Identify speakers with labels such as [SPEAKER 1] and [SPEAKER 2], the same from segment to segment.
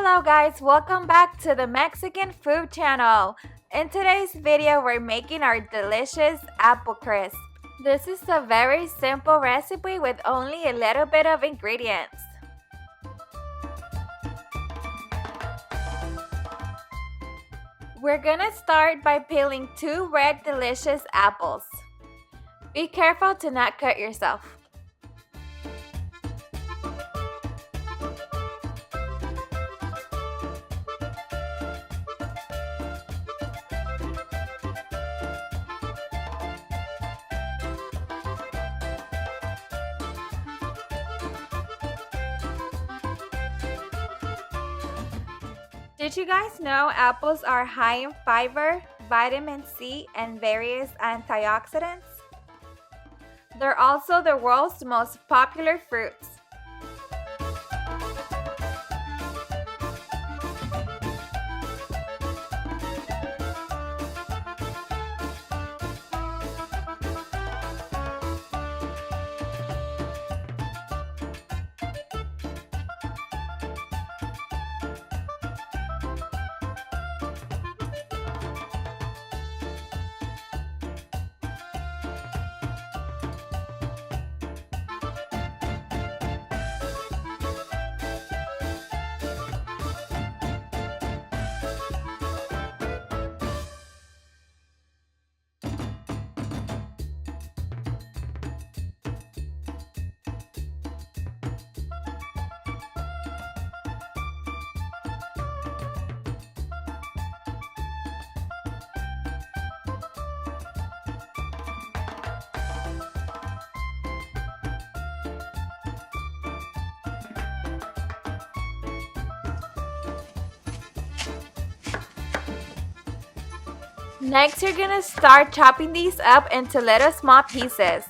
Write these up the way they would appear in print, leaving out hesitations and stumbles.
[SPEAKER 1] Hello guys, welcome back to the Mexican Food Channel. In today's video, we're making our delicious apple crisp. This is a very simple recipe with only a little bit of ingredients. We're gonna start by peeling 2 red delicious apples. Be careful to not cut yourself. Did you guys know apples are high in fiber, vitamin C, and various antioxidants? They're also the world's most popular fruits. Next, you're gonna start chopping these up into little small pieces.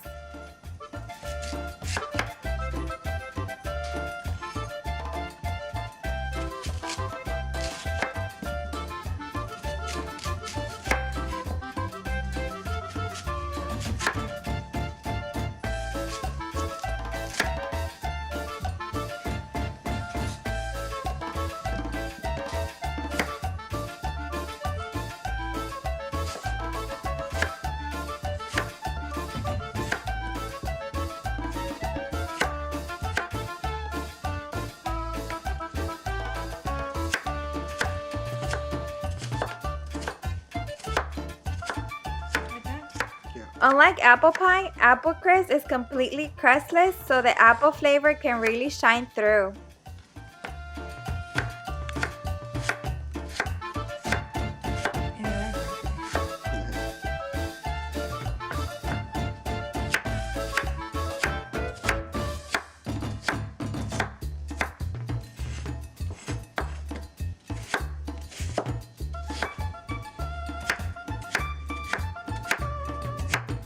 [SPEAKER 1] Unlike apple pie, apple crisp is completely crustless, so the apple flavor can really shine through.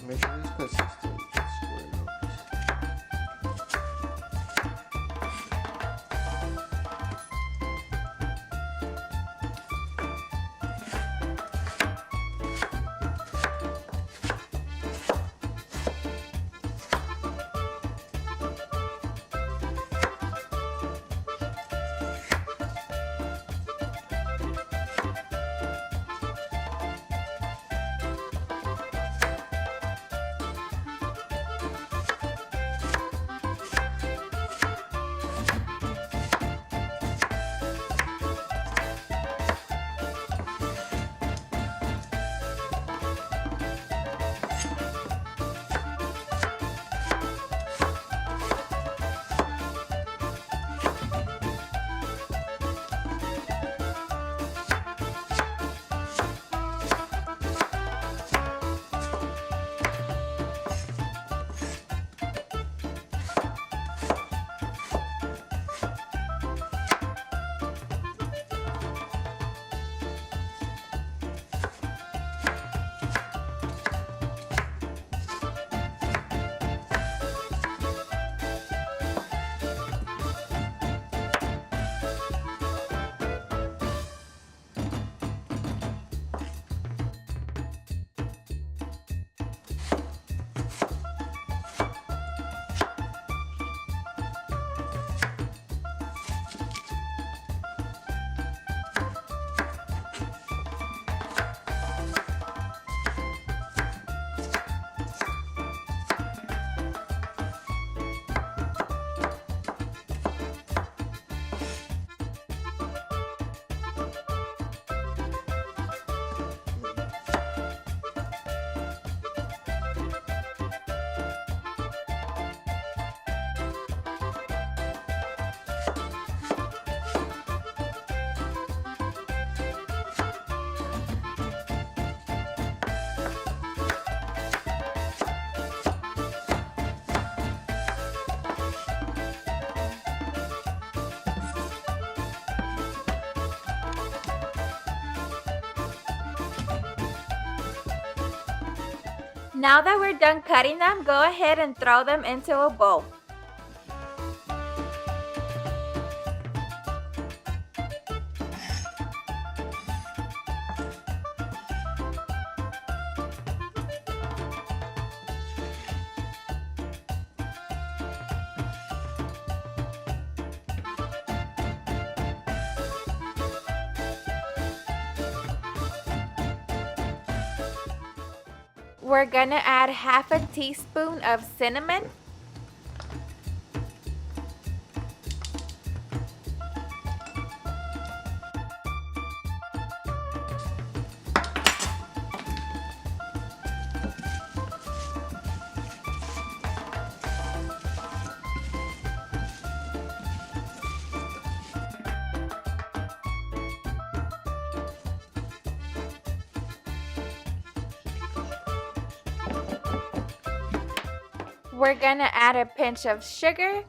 [SPEAKER 2] Make sure it's consistent. Square it up.
[SPEAKER 1] Now that we're done cutting them, go ahead and throw them into a bowl. We're gonna add half a teaspoon of cinnamon, we're gonna add a pinch of sugar,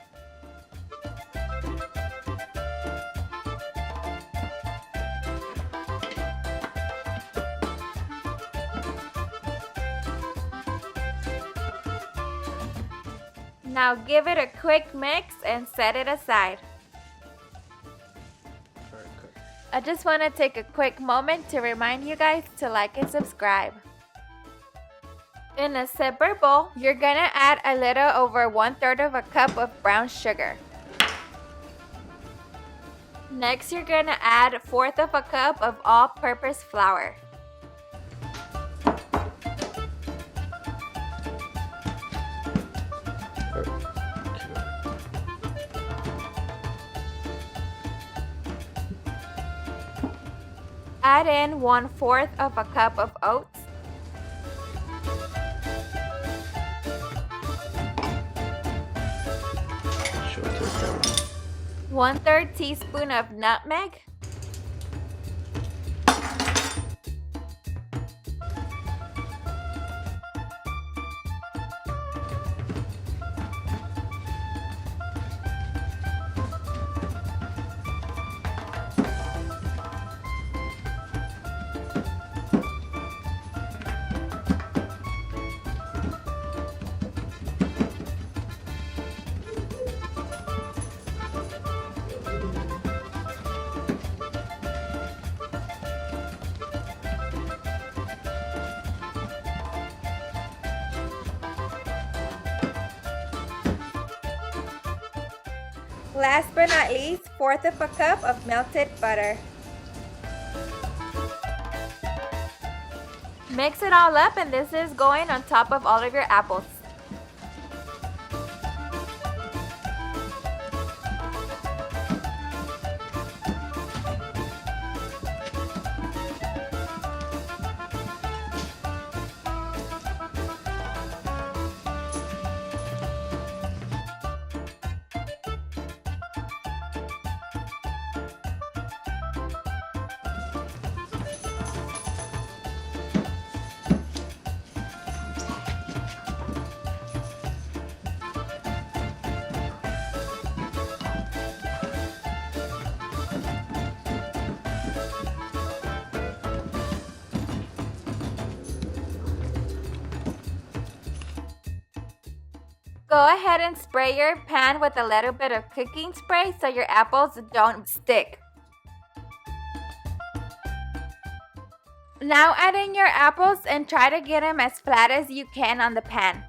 [SPEAKER 1] now give it a quick mix and set it aside. I just want to take a quick moment to remind you guys to like and subscribe. In a separate bowl, you're gonna add a little over 1/3 of a cup of brown sugar. Next, you're gonna add 1/4 of a cup of all-purpose flour. Add in 1/4 of a cup of oats. 1/3 teaspoon of nutmeg. Last but not least, 1/4 of a cup of melted butter. Mix it all up, and this is going on top of all of your apples. Go ahead and spray your pan with a little bit of cooking spray so your apples don't stick. Now add in your apples and try to get them as flat as you can on the pan.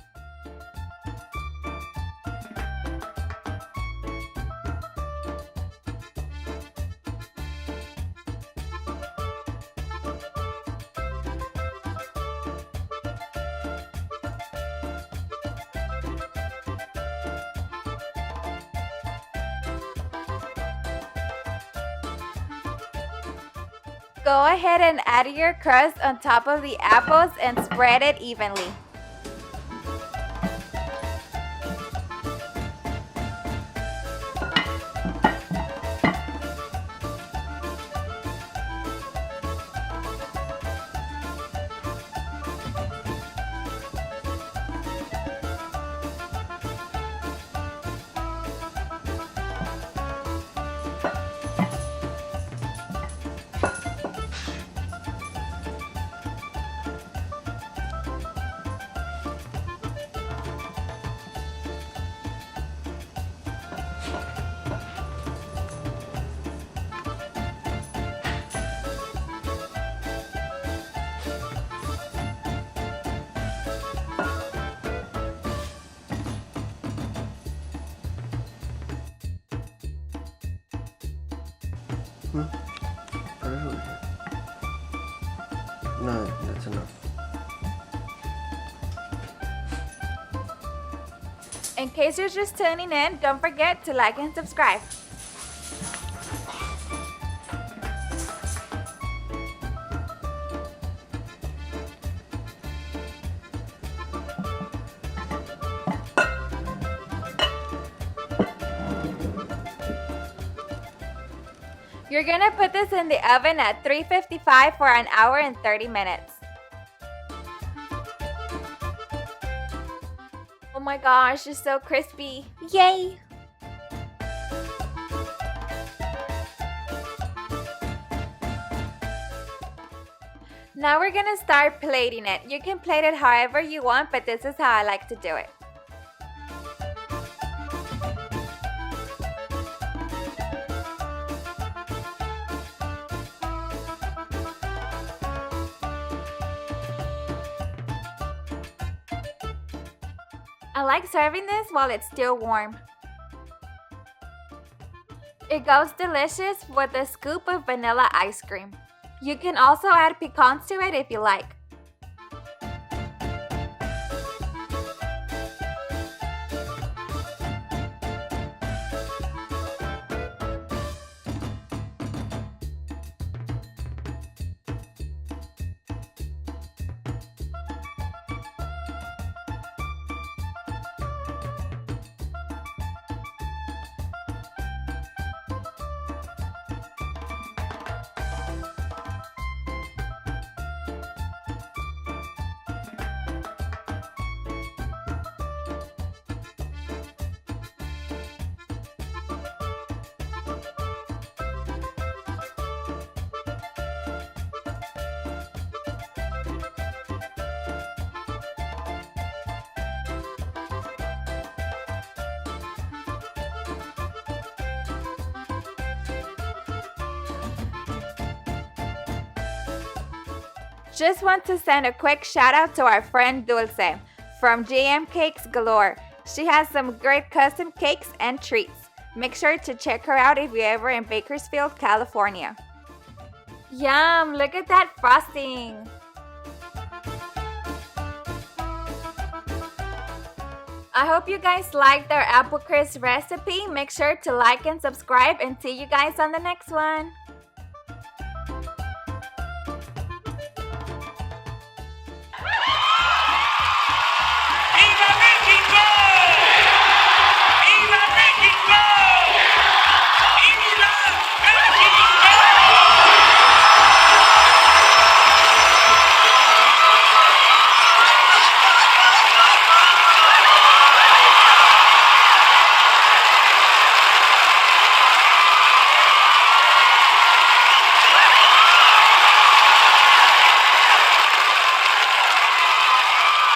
[SPEAKER 1] Go ahead and add your crust on top of the apples and spread it evenly.
[SPEAKER 2] No, that's enough.
[SPEAKER 1] In case you're just tuning in, don't forget to like and subscribe. You're gonna put this in the oven at 355 for an hour and 30 minutes. Oh my gosh, it's so crispy. Yay! Now we're gonna start plating it. You can plate it however you want, but this is how I like to do it. I like serving this while it's still warm. It goes delicious with a scoop of vanilla ice cream. You can also add pecans to it if you like. Just want to send a quick shout out to our friend Dulce from GM Cakes Galore. She has some great custom cakes and treats. Make sure to check her out if you're ever in Bakersfield, California. Yum! Look at that frosting! I hope you guys liked our apple crisp recipe. Make sure to like and subscribe and see you guys on the next one.